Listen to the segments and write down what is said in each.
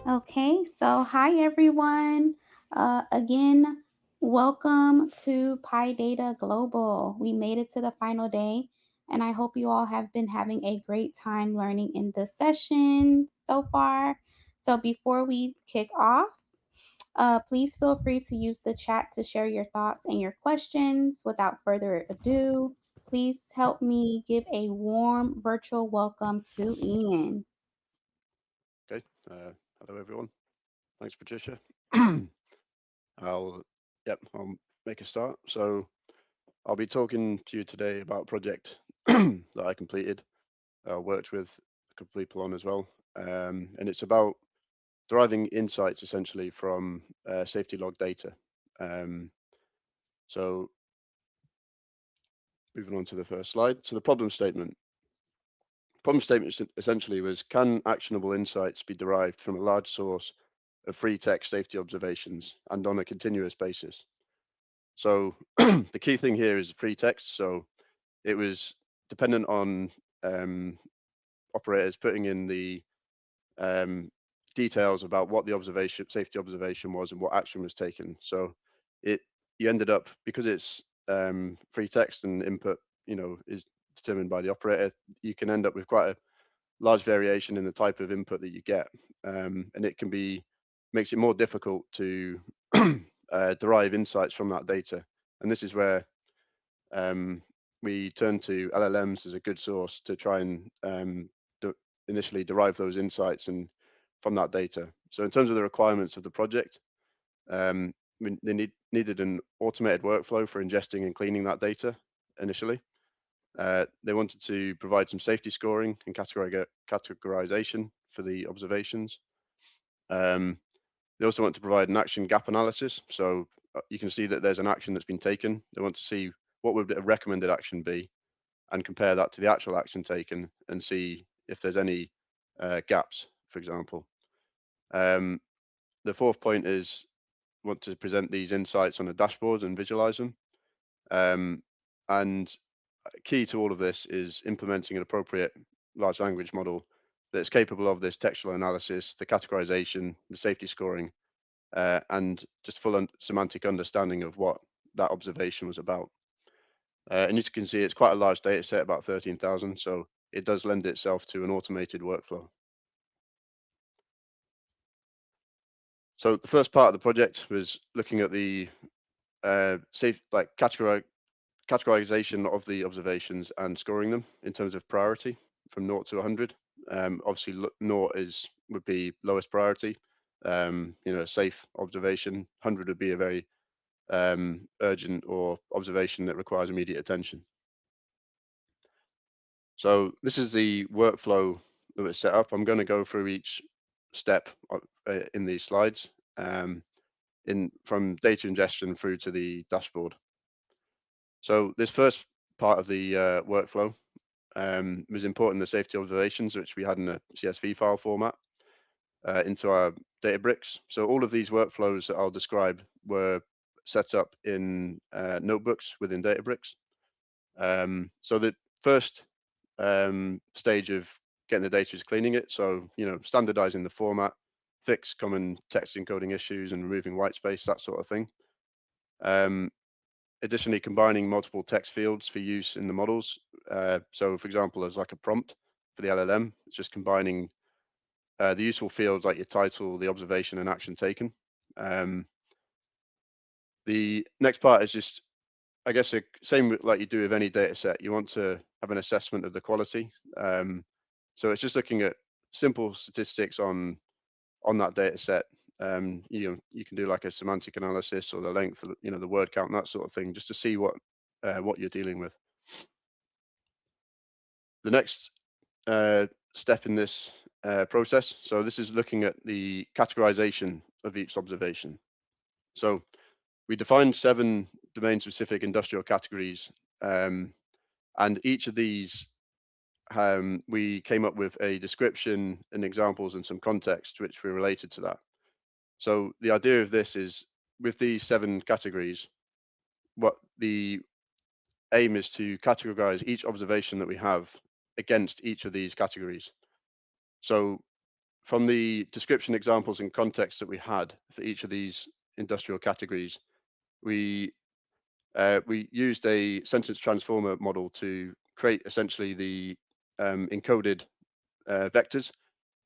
Okay, so hi everyone. Again, welcome to PyData Global. We made it to the final day, and I hope you all have been having a great time learning in this session so far. So, before we kick off, please feel free to use the chat to share your thoughts and your questions. Without further ado, please help me give a warm virtual welcome to Ian. Okay. Hello, everyone. Thanks, Patricia. I'll, I'll make a start. So I'll be talking to you today about a project that I completed, worked with a couple of people on as well. And it's about deriving insights essentially from safety log data. Um, so moving on to the first slide. So the problem statement. Problem statement essentially was, can actionable insights be derived from a large source of free text safety observations and on a continuous basis? So the key thing here is free text. So it was dependent on um, operators putting in the um, details about what the safety observation was and what action was taken. So it you ended up, because it's free text and input, is determined by the operator. You can end up with quite a large variation in the type of input that you get, and it can be makes it more difficult to derive insights from that data. And this is where we turn to LLMs as a good source to try and de initially derive those insights and from that data. So in terms of the requirements of the project, they needed an automated workflow for ingesting and cleaning that data initially. They wanted to provide some safety scoring and categorization for the observations. Um, they also want to provide an action gap analysis. So you can see that there's an action that's been taken. They want to see what would a recommended action be and compare that to the actual action taken and see if there's any gaps, for example. Um, the fourth point is want to present these insights on a dashboard and visualize them. Um, and key to all of this is implementing an appropriate large language model that's capable of this textual analysis, the categorization, the safety scoring, and just full semantic understanding of what that observation was about. And as you can see, it's quite a large data set, about 13,000. So it does lend itself to an automated workflow. So the first part of the project was looking at the categorization of the observations and scoring them in terms of priority from 0 to 100. Obviously, 0 would be lowest priority. A safe observation. 100 would be a very urgent or observation that requires immediate attention. So this is the workflow that was set up. I'm going to go through each step in these slides, from data ingestion through to the dashboard. So this first part of the workflow was importing the safety observations, which we had in a CSV file format, into our Databricks. So all of these workflows that I'll describe were set up in notebooks within Databricks. So the first stage of getting the data is cleaning it. So, standardizing the format, fix common text encoding issues and removing white space, that sort of thing. Additionally, combining multiple text fields for use in the models. So for example, as like a prompt for the LLM, it's just combining the useful fields like your title, the observation and action taken. The next part is just, I guess, same like you do with any data set. You want to have an assessment of the quality. So it's just looking at simple statistics on that data set. You can do like a semantic analysis or the length, the word count, that sort of thing, just to see what you're dealing with. The next step in this process, so this is looking at the categorization of each observation. So we defined 7 domain-specific industrial categories, and each of these we came up with a description and examples and some context which were related to that. So the idea of this is, with these 7 categories, what the aim is to categorize each observation that we have against each of these categories. So from the description, examples, and context that we had for each of these industrial categories, we used a sentence transformer model to create essentially the encoded vectors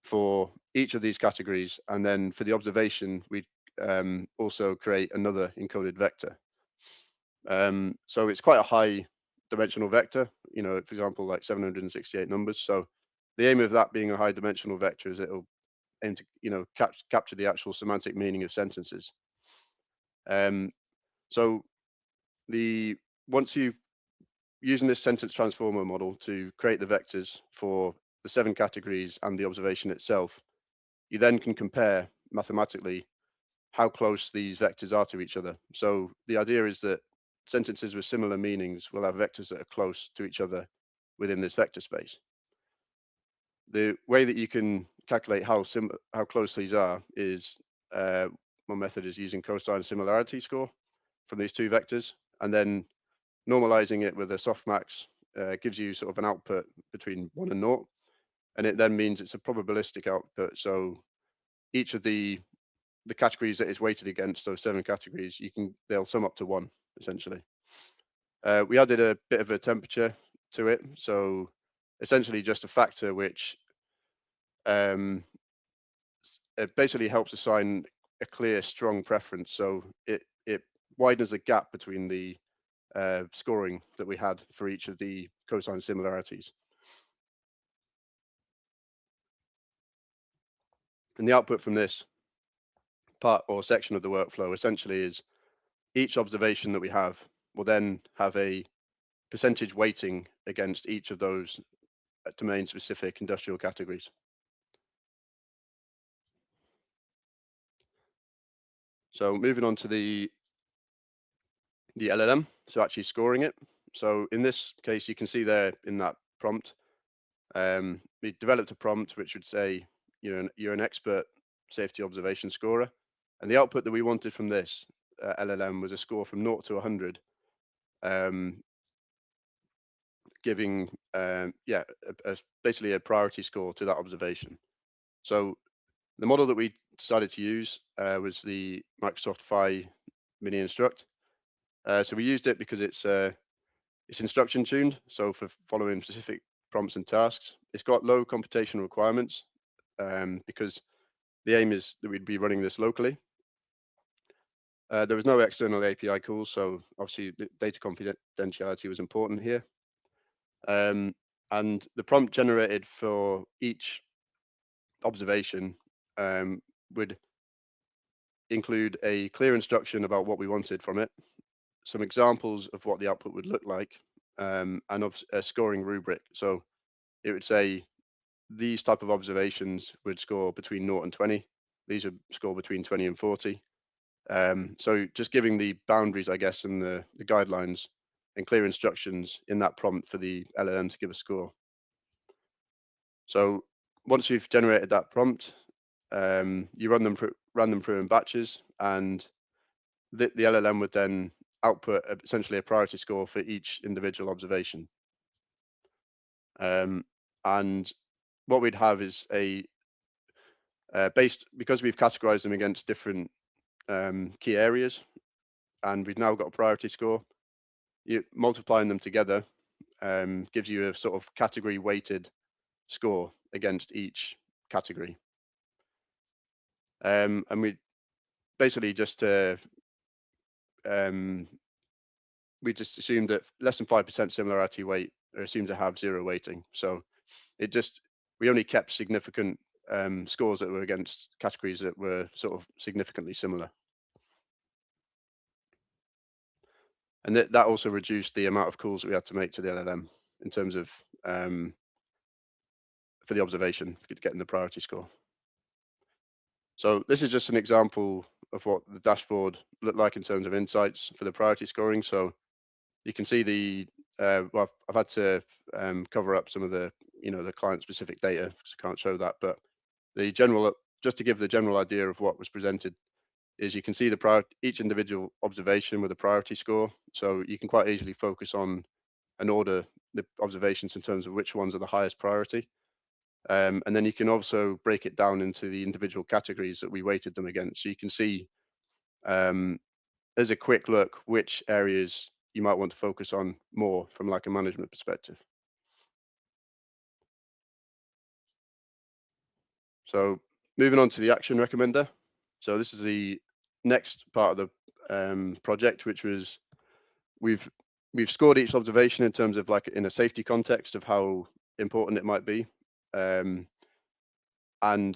for each of these categories, and then for the observation, we also create another encoded vector. So it's quite a high dimensional vector, for example, like 768 numbers. So the aim of that being a high dimensional vector is it'll aim to, capture the actual semantic meaning of sentences. So once you've using this sentence transformer model to create the vectors for the 7 categories and the observation itself, you then can compare mathematically how close these vectors are to each other. So the idea is that sentences with similar meanings will have vectors that are close to each other within this vector space. The way that you can calculate how close these are is one method is using cosine similarity score from these 2 vectors, and then normalizing it with a softmax gives you sort of an output between 1 and 0, and it then means it's a probabilistic output. So each of the categories that is weighted against those 7 categories, they'll sum up to 1 essentially. We added a bit of a temperature to it, so essentially just a factor which it basically helps assign a clear, strong preference. So it widens the gap between the scoring that we had for each of the cosine similarities. And the output from this part or section of the workflow essentially is each observation that we have will then have a percentage weighting against each of those domain specific industrial categories. So moving on to the LLM, so actually scoring it. So in this case, you can see there in that prompt, we developed a prompt which would say, you're an expert safety observation scorer. And the output that we wanted from this LLM was a score from 0 to 100, giving, basically a priority score to that observation. So the model that we decided to use was the Microsoft Phi Mini Instruct. So we used it because it's instruction tuned, so for following specific prompts and tasks. It's got low computational requirements because the aim is that we'd be running this locally. There was no external API calls, so obviously data confidentiality was important here. And the prompt generated for each observation would include a clear instruction about what we wanted from it, some examples of what the output would look like, and of a scoring rubric. So it would say these type of observations would score between 0 and 20. These would score between 20 and 40. So just giving the boundaries, I guess, and the guidelines and clear instructions in that prompt for the LLM to give a score. So once you've generated that prompt, you run them through in batches, and the LLM would then output essentially a priority score for each individual observation. And what we'd have is because we've categorized them against different key areas, and we've now got a priority score. Multiplying them together gives you a sort of category weighted score against each category. And we basically just we just assumed that less than 5% similarity weight are assumed to have 0 weighting. So we only kept significant scores that were against categories that were sort of significantly similar. And that also reduced the amount of calls that we had to make to the LLM in terms of for the observation, getting the priority score. So this is just an example of what the dashboard looked like in terms of insights for the priority scoring. So you can see well, I've had to cover up some of the client specific data because I can't show that, but just to give the general idea of what was presented is you can see each individual observation with a priority score. So you can quite easily focus on and order the observations in terms of which ones are the highest priority. And then you can also break it down into the individual categories that we weighted them against. So you can see as a quick look which areas you might want to focus on more from like a management perspective. So moving on to the action recommender. So this is the next part of the project, which was we've scored each observation in terms of like in a safety context of how important it might be. And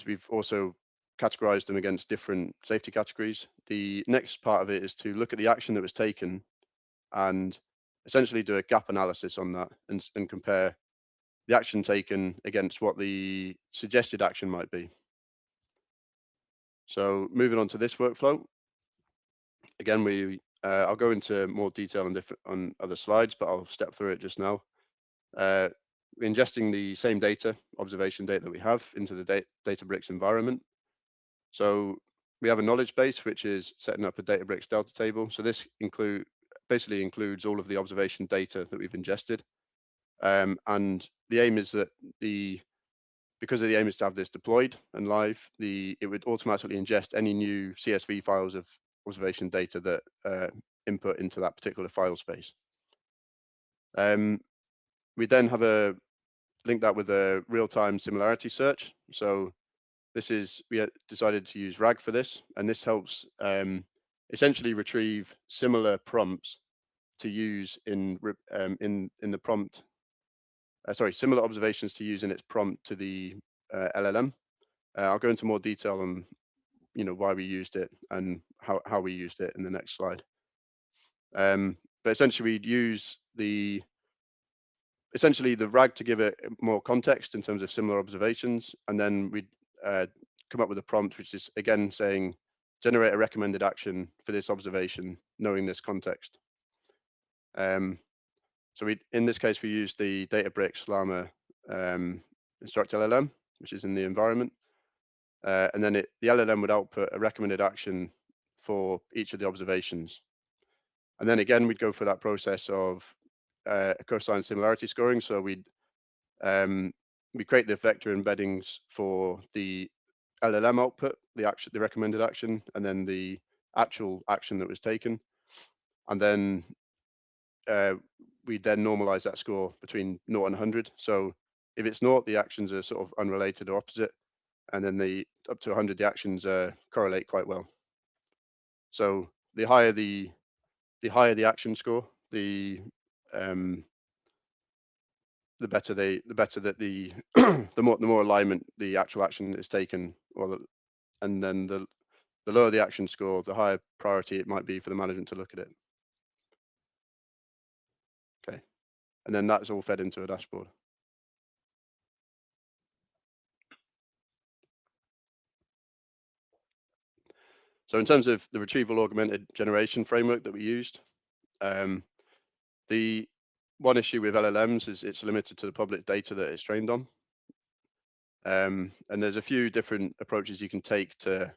we've also categorized them against different safety categories. The next part of it is to look at the action that was taken and essentially do a gap analysis on that and compare the action taken against what the suggested action might be. So moving on to this workflow, again, I'll go into more detail on other slides, but I'll step through it just now. Ingesting the same observation data that we have into the Databricks environment. So we have a knowledge base, which is setting up a Databricks Delta table. So this basically includes all of the observation data that we've ingested. And the aim is that because the aim is to have this deployed and live, it would automatically ingest any new CSV files of observation data that input into that particular file space. We then have link that with a real-time similarity search. So we decided to use RAG for this, and this helps essentially retrieve similar prompts to use in the prompt. Similar observations to use in its prompt to the LLM. I'll go into more detail on why we used it and how we used it in the next slide. But essentially, we'd use the RAG to give it more context in terms of similar observations, and then we'd come up with a prompt which is again saying generate a recommended action for this observation knowing this context. So in this case we used the Databricks Llama instruct LLM, which is in the environment, and then the LLM would output a recommended action for each of the observations. And then again we'd go through that process of cosine similarity scoring. So we create the vector embeddings for the LLM output, the recommended action, and then the actual action that was taken, and then we then normalize that score between 0 and 100. So if it's 0, the actions are sort of unrelated or opposite, and then up to 100, the actions correlate quite well. So the higher the action score, the better that the the more alignment the actual action is taken, and then the lower the action score, the higher priority it might be for the management to look at it. Okay, and then that's all fed into a dashboard. So in terms of the retrieval augmented generation framework that we used, the one issue with LLMs is it's limited to the public data that it's trained on. And there's a few different approaches you can take to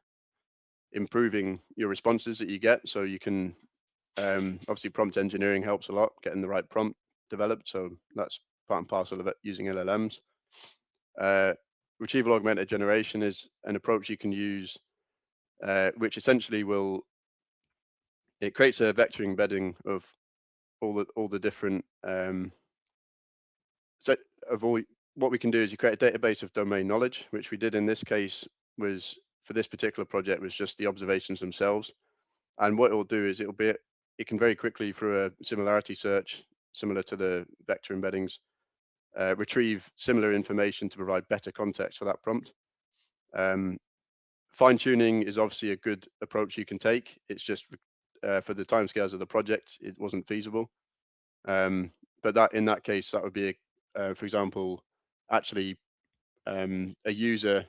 improving your responses that you get. So you can, obviously prompt engineering helps a lot, getting the right prompt developed. So that's part and parcel of it using LLMs. Retrieval augmented generation is an approach you can use, which essentially it creates a vector embedding of all the different what we can do is you create a database of domain knowledge, which we did in this case was for this particular project was just the observations themselves. And what it will do is it can very quickly through a similarity search, similar to the vector embeddings, retrieve similar information to provide better context for that prompt. Fine tuning is obviously a good approach you can take. It's just for the timescales of the project, it wasn't feasible. But in that case, that would be, for example, actually a user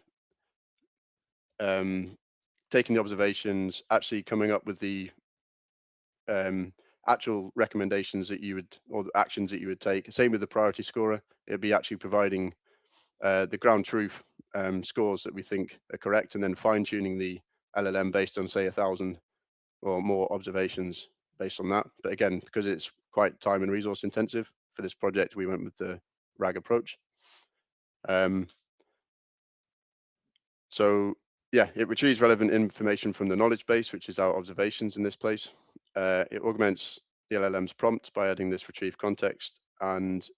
taking the observations, actually coming up with the actual recommendations that or the actions that you would take. Same with the priority scorer. It'd be actually providing the ground truth scores that we think are correct, and then fine tuning the LLM based on say 1,000 or more observations based on that. But again, because it's quite time and resource intensive for this project, we went with the RAG approach. So yeah, it retrieves relevant information from the knowledge base, which is our observations in this place. It augments the LLM's prompt by adding this retrieved context, and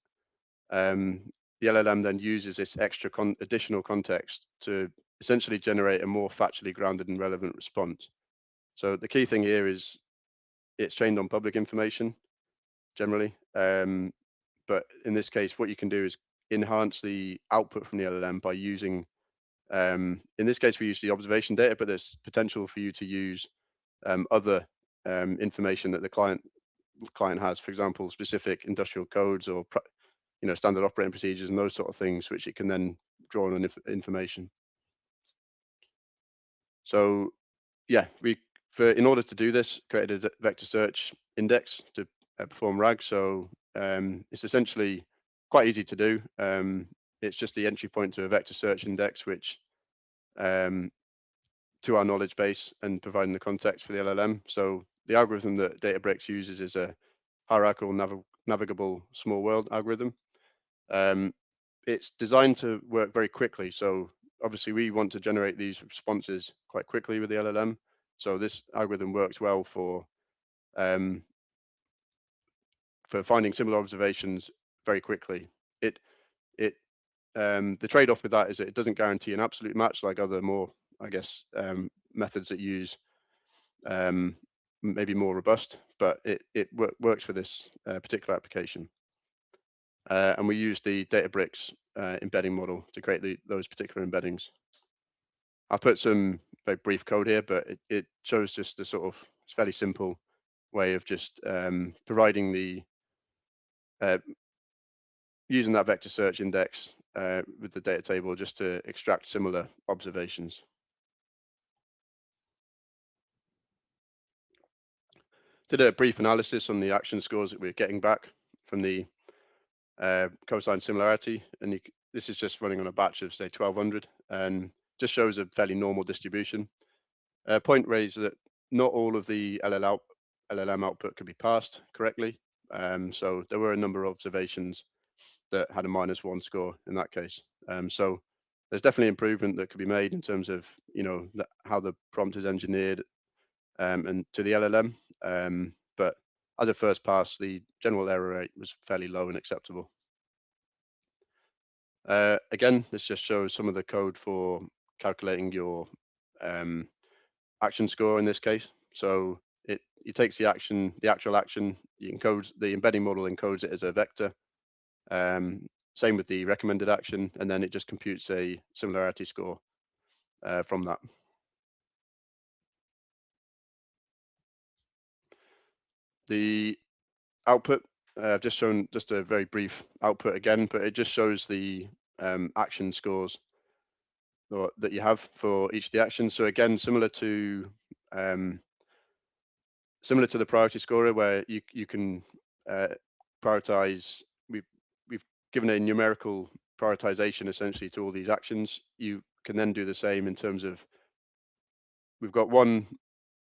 um, the LLM then uses this extra additional context to essentially generate a more factually grounded and relevant response. So the key thing here is it's trained on public information generally, but in this case, what you can do is enhance the output from the LLM by using, in this case, we use the observation data, but there's potential for you to use other information that the client has, for example, specific industrial codes or standard operating procedures and those sort of things, which it can then draw on information. So yeah, in order to do this, created a vector search index to perform RAG. So it's essentially quite easy to do. It's just the entry point to a vector search index, which um, to our knowledge base and providing the context for the LLM. So the algorithm that Databricks uses is a hierarchical navigable small world algorithm. It's designed to work very quickly. So obviously we want to generate these responses quite quickly with the LLM. So this algorithm works well um, for finding similar observations very quickly. It it The trade-off with that is that it doesn't guarantee an absolute match like other more, I guess, methods that use maybe more robust, but it works for this particular application. And we use the Databricks embedding model to create those particular embeddings. I'll put some very brief code here, but it shows just the sort of, it's fairly simple way of just providing uh, using that vector search index with the data table just to extract similar observations. Did a brief analysis on the action scores that we're getting back from the cosine similarity, and this is just running on a batch of say 1200, and just shows a fairly normal distribution. Point raised that not all of the LLM output could be parsed correctly, so there were a number of observations that had a -1 score in that case. So there's definitely improvement that could be made in terms of how the prompt is engineered and to the LLM. But as a first pass, the general error rate was fairly low and acceptable. Again, this just shows some of the code for calculating your action score in this case. So it takes the actual action, you encodes the embedding model encodes it as a vector. Same with the recommended action, and then it just computes a similarity score from that. The output, I've just shown just a very brief output again, but it just shows the action scores that you have for each of the actions. So again, similar to the priority scorer, where you can prioritize. We've given a numerical prioritization essentially to all these actions. You can then do the same in terms of, we've got one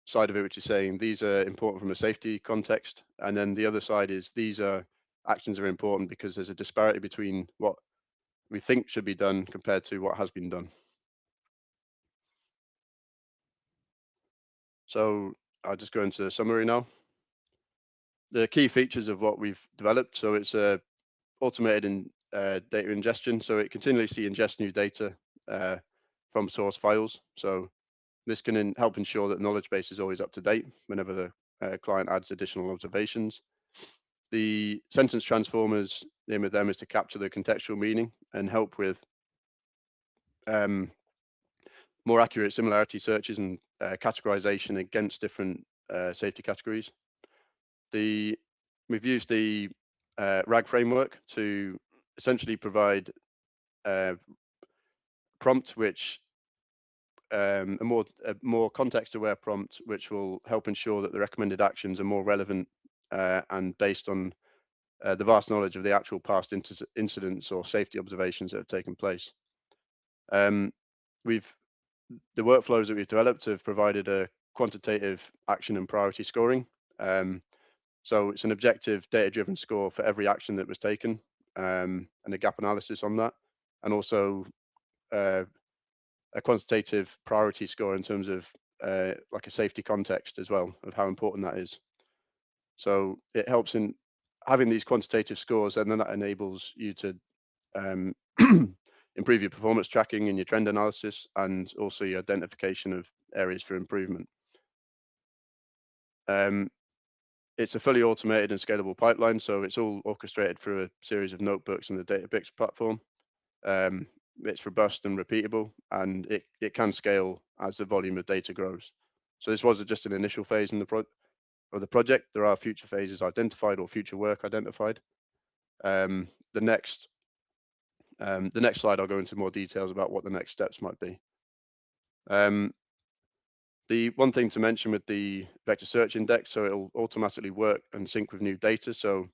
side of it which is saying these are important from a safety context, and then the other side is these are actions are important because there's a disparity between what we think should be done compared to what has been done. So I'll just go into the summary now. The key features of what we've developed. So it's a automated data ingestion. So it continuously ingests new data from source files. So this can help ensure that the knowledge base is always up to date whenever the client adds additional observations. The sentence transformers, the aim of them is to capture the contextual meaning and help with more accurate similarity searches and categorization against different safety categories. We've used the RAG framework to essentially provide a prompt which a more context-aware prompt, which will help ensure that the recommended actions are more relevant and based on the vast knowledge of the actual past incidents or safety observations that have taken place. The workflows that we've developed have provided a quantitative action and priority scoring. So it's an objective data-driven score for every action that was taken, and a gap analysis on that, and also a quantitative priority score in terms of like a safety context as well of how important that is. So it helps in having these quantitative scores, and then that enables you to um, improve your performance tracking and your trend analysis, and also your identification of areas for improvement. Um, it's a fully automated and scalable pipeline, so it's all orchestrated through a series of notebooks in the Databricks platform. Um, it's robust and repeatable, and it can scale as the volume of data grows. So this was just an initial phase in the project. There are future phases identified or future work identified. Um, the next the next slide, I'll go into more details about what the next steps might be. The one thing to mention with the vector search index, so it'll automatically work and sync with new data. So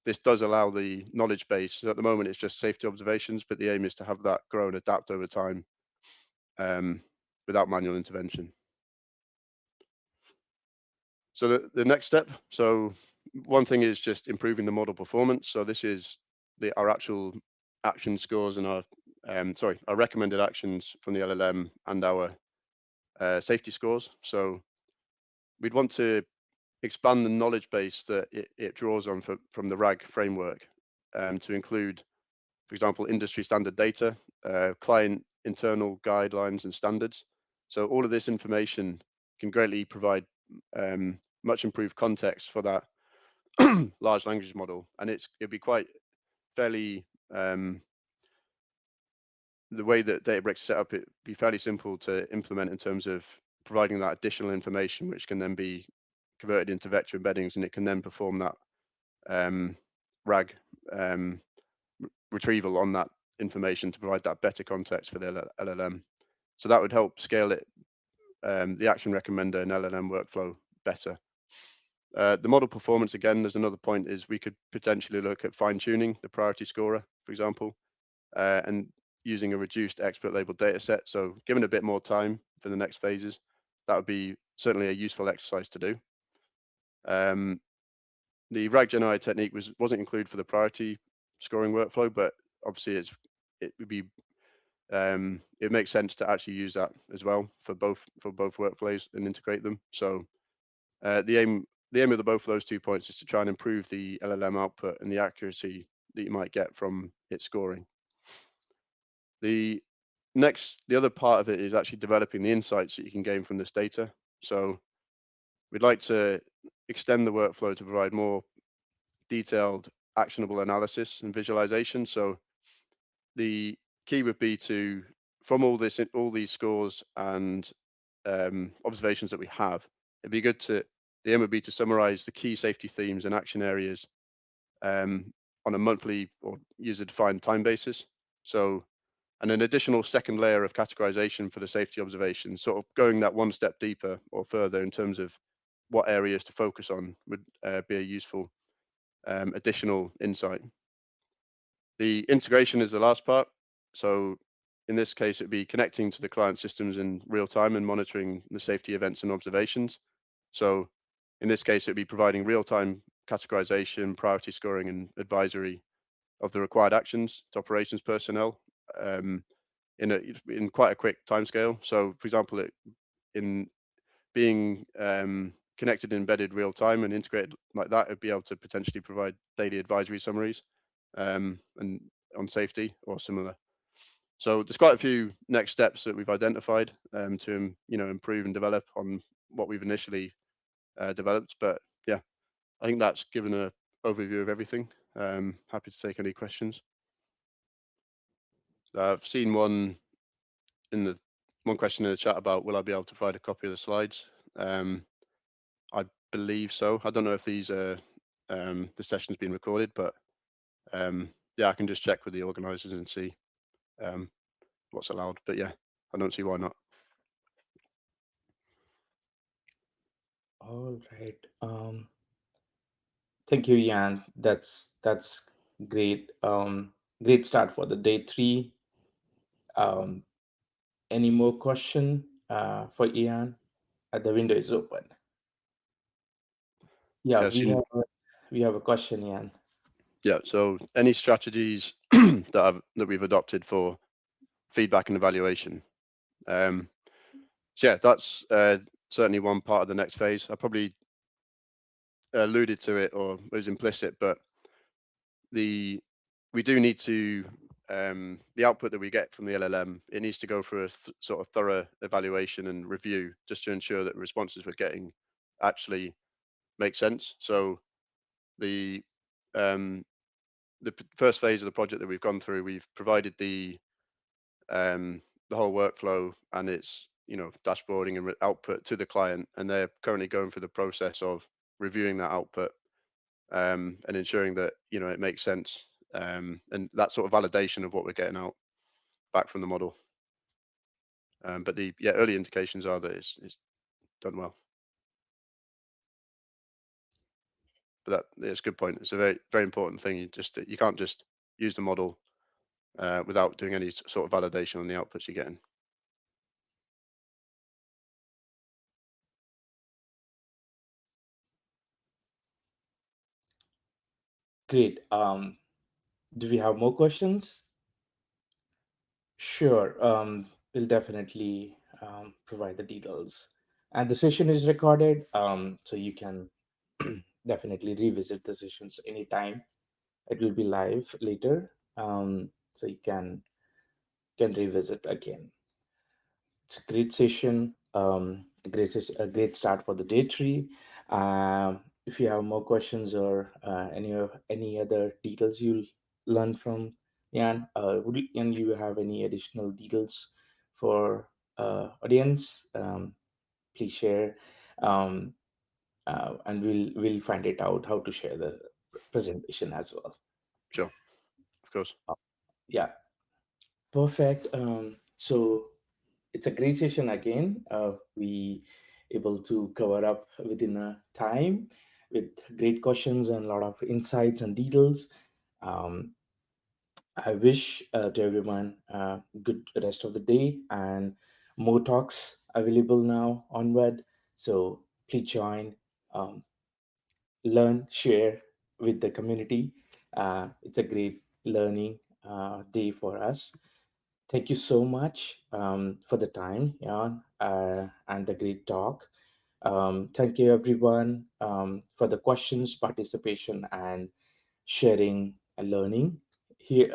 this does allow the knowledge base. So at the moment, it's just safety observations, but the aim is to have that grow and adapt over time without manual intervention. So the next step, so one thing is just improving the model performance. So this is our actual action scores and our recommended actions from the LLM and our safety scores. So we'd want to expand the knowledge base that it draws on from the RAG framework to include, for example, industry standard data, client internal guidelines and standards. So all of this information can greatly provide much improved context for that large language model, and it'd be quite fairly the way that Databricks set up, it'd be fairly simple to implement in terms of providing that additional information, which can then be converted into vector embeddings, and it can then perform that RAG retrieval on that information to provide that better context for the LLM. So that would help scale it, the action recommender and LLM workflow better. The model performance, again, there's another point, is we could potentially look at fine tuning the priority scorer, for example, and using a reduced expert labeled data set. So given a bit more time for the next phases, that would be certainly a useful exercise to do. The RAG Gen AI technique wasn't included for the priority scoring workflow, but obviously it would be it makes sense to actually use that as well for both workflows and integrate them. So the aim of both of those 2 points is to try and improve the LLM output and the accuracy that you might get from its scoring. The other part of it is actually developing the insights that you can gain from this data. So we'd like to extend the workflow to provide more detailed actionable analysis and visualization. So the key would be to, from all these scores and observations that we have, the aim would be to summarize the key safety themes and action areas on a monthly or user-defined time basis. So, and an additional second layer of categorization for the safety observations, sort of going that one step deeper or further in terms of what areas to focus on would be a useful additional insight. The integration is the last part. So in this case, it'd be connecting to the client systems in real time and monitoring the safety events and observations. So in this case, it'd be providing real-time categorization, priority scoring, and advisory of the required actions to operations personnel in quite a quick timescale. So for example, in being connected and embedded real time and integrated like that, it'd be able to potentially provide daily advisory summaries and on safety or similar. So there's quite a few next steps that we've identified to improve and develop on what we've initially developed. But yeah, I think that's given an overview of everything. Happy to take any questions. I've seen one question in the chat about will I be able to provide a copy of the slides. I believe so. I don't know if these the session's been recorded, but yeah, I can just check with the organizers and see what's allowed. But yeah, I don't see why not. All right. Thank you, Ian. That's great. Great start for the day 3. Um, any more question for Ian? The window is open. Yeah, Yeah, we have a question, Ian. yeah. So any strategies that we've adopted for feedback and evaluation? Um, so yeah, that's certainly one part of the next phase. I probably alluded to it or it was implicit, but the we do need to the output that we get from the LLM, it needs to go through a sort of thorough evaluation and review just to ensure that the responses we're getting actually make sense. So the um, first phase of the project that we've gone through, we've provided the whole workflow and its dashboarding and output to the client, and they're currently going through the process of reviewing that output and ensuring that it makes sense, and that sort of validation of what we're getting out back from the model. But the early indications are that it's done well. But it's a good point. It's a very very important thing. You can't just use the model without doing any sort of validation on the outputs you're getting. Great. Do we have more questions? Sure. We'll definitely provide the details. And the session is recorded, so you can definitely revisit the sessions anytime. It will be live later, so you can revisit again. It's a great session. A great start for the day three. If you have more questions or any other details you'll learn from Jan, and you have any additional details for audience, please share, um, and we'll find it out how to share the presentation as well. Sure, of course. Yeah, perfect. So it's a great session again. We able to cover up within a time with great questions and a lot of insights and details. Um, I wish to everyone good rest of the day and more talks available now onward. So please join, um, learn, share with the community. It's a great learning day for us. Thank you so much for the time, Jan, and the great talk. Thank you, everyone, for the questions, participation, and sharing and learning here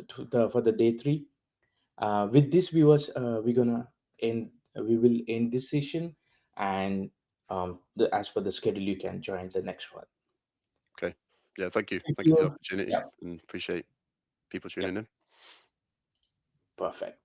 for the day three. With this, viewers, we're gonna end. We will end this session, and as per the schedule, you can join the next one. Okay. Yeah, thank you. Thank Thank you for the you. opportunity Yeah. and appreciate people Yeah. tuning in. Perfect.